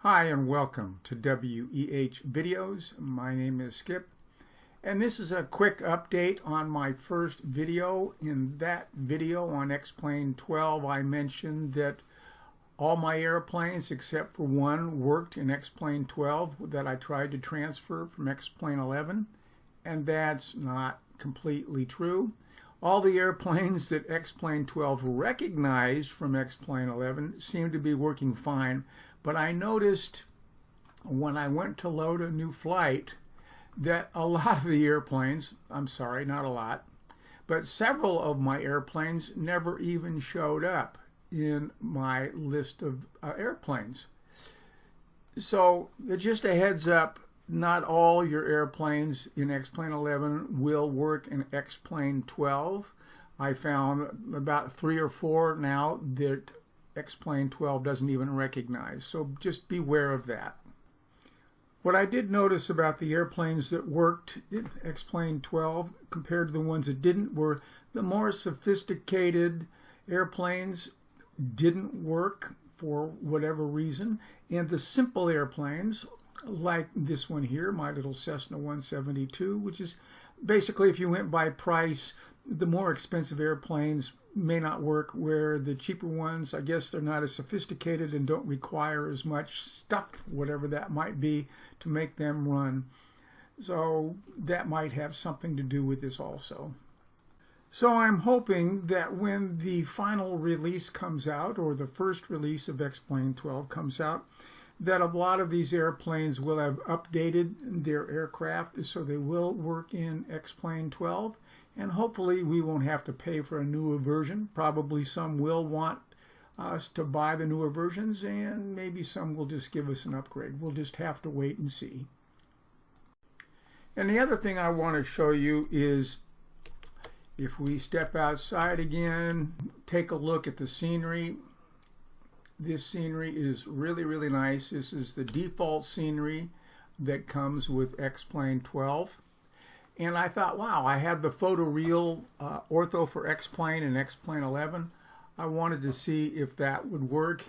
Hi and welcome to WEH Videos. My name is Skip, and this is a quick update on my first video. In that video on X-Plane 12, I mentioned that all my airplanes except for one worked in X-Plane 12 that I tried to transfer from X-Plane 11, and that's not completely true. All the airplanes that X-Plane 12 recognized from X-Plane 11 seem to be working fine, but I noticed when I went to load a new flight that a lot of the airplanes, I'm sorry, not a lot, but several of my airplanes never even showed up in my list of airplanes. So just a heads up, not all your airplanes in X-Plane 11 will work in X-Plane 12. I found about 3 or 4 now that X-Plane 12 doesn't even recognize, so just beware of that. What I did notice about the airplanes that worked in X-Plane 12 compared to the ones that didn't were the more sophisticated airplanes didn't work for whatever reason, and the simple airplanes like this one here, my little Cessna 172, which is basically, if you went by price, the more expensive airplanes may not work, where the cheaper ones, I guess they're not as sophisticated and don't require as much stuff, whatever that might be, to make them run. So that might have something to do with this also. So I'm hoping that when the final release comes out, or the first release of X-Plane 12 comes out, that a lot of these airplanes will have updated their aircraft so they will work in X-Plane 12, and hopefully we won't have to pay for a newer version. Probably some will want us to buy the newer versions, and maybe some will just give us an upgrade. We'll just have to wait and see. And the other thing I want to show you is, if we step outside again, take a look at the scenery. This scenery is really, really nice. This is the default scenery that comes with X-Plane 12. And I thought, wow, I have the photoreal ortho for X-Plane and X-Plane 11. I wanted to see if that would work.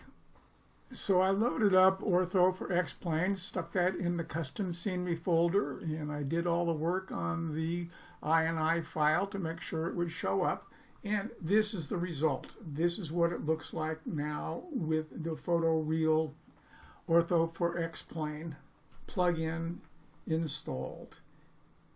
So I loaded up ortho for X-Plane, stuck that in the custom scenery folder, and I did all the work on the INI file to make sure it would show up. And this is the result. This is what it looks like now with the photoreal ortho for X-Plane plug-in installed.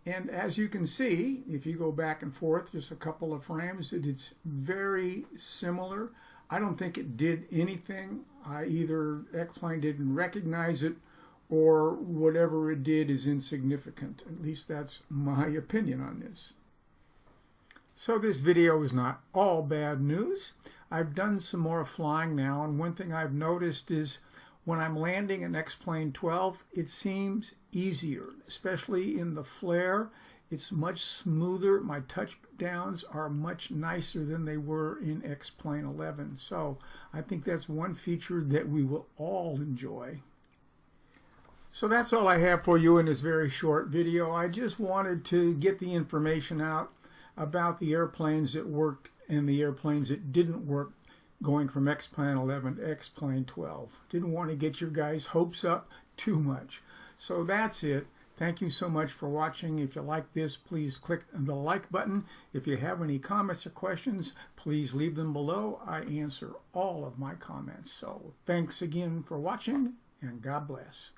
And as you can see, if you go back and forth just a couple of frames, it's very similar. I don't think it did anything. Either X-Plane didn't recognize it, or whatever it did is insignificant. At least that's my opinion on this. So this video is not all bad news. I've done some more flying now, and one thing I've noticed is when I'm landing in X-Plane 12, it seems easier, especially in the flare. It's much smoother. My touchdowns are much nicer than they were in X-Plane 11. So I think that's one feature that we will all enjoy. So that's all I have for you in this very short video. I just wanted to get the information out about the airplanes that worked and the airplanes that didn't work going from X-Plane 11 to X-Plane 12. Didn't want to get your guys' hopes up too much. So that's it. Thank you so much for watching. If you like this, please click the like button. If you have any comments or questions, please leave them below. I answer all of my comments. So thanks again for watching, and God bless.